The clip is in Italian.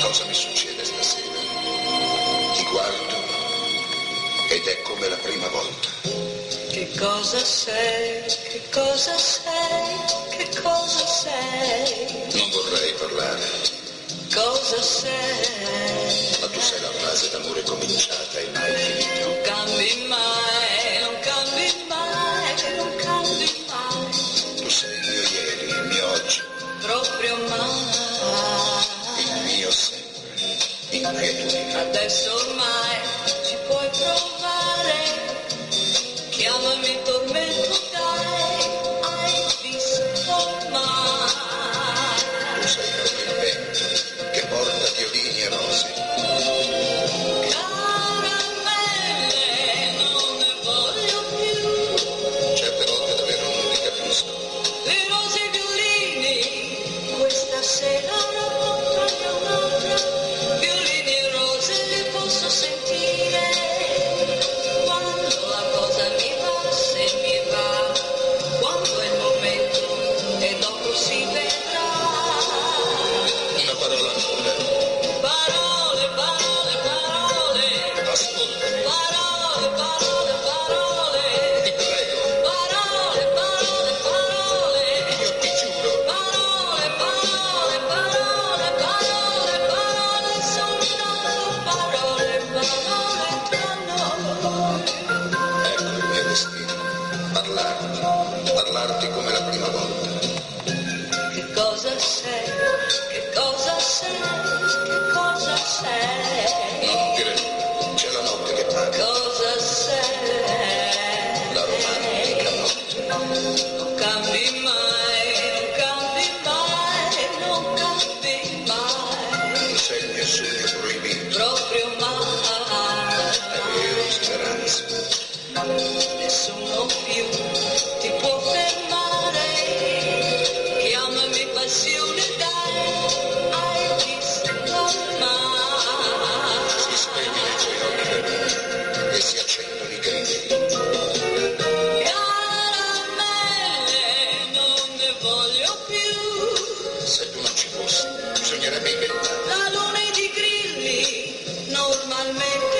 Cosa mi succede stasera? Ti guardo ed è come la prima volta. Che cosa sei? Che cosa sei? Che cosa sei? Non vorrei parlare. Cosa sei? Ma tu sei la frase d'amore cominciata e mai finita. Non cambi mai, non cambi mai, non cambi mai. Tu sei il mio ieri, il mio oggi, Proprio mai. il mio sempre, inquietudine. Adesso ormai ci puoi provare. Chiamami tormento, dai. Hai visto ormai. Tu sei proprio il vento che porta violini e rose. Caramelle, non ne voglio più. Certe volte davvero non ti capisco. Le rose e i violini, questa sera un'altra, violini e rose li posso sentire, quando la cosa mi va, se mi va, quando è il momento e dopo si vedrà. Una parola ancora. Parole, parole, parole, Ascolta, parole, parole, parole, ti prego, parole, parole, parole. io ti giuro. Parole, parole, parole, parole, parole, sono parole, parole tra noi. Ecco il mio destino. Parlarti come la prima volta. Che cosa sei? Che cosa sei? Che cosa sei? Non dire nulla, c'è la notte che parla, Cosa sei? la romantica notte. Non cambi mai, non cambi mai, non cambi mai, Tu sei il mio sogno proibito, proprio mai. e io di speranza. Nessuno più ti può fermare, chiamami passione, dai, hai visto ormai. Si spegnono i tuoi occhi per me e si accendono i grigi. Caramelle, non ne voglio più. Se tu non ci fossi, bisognerebbe inventare. La luna ed i grilli normalmente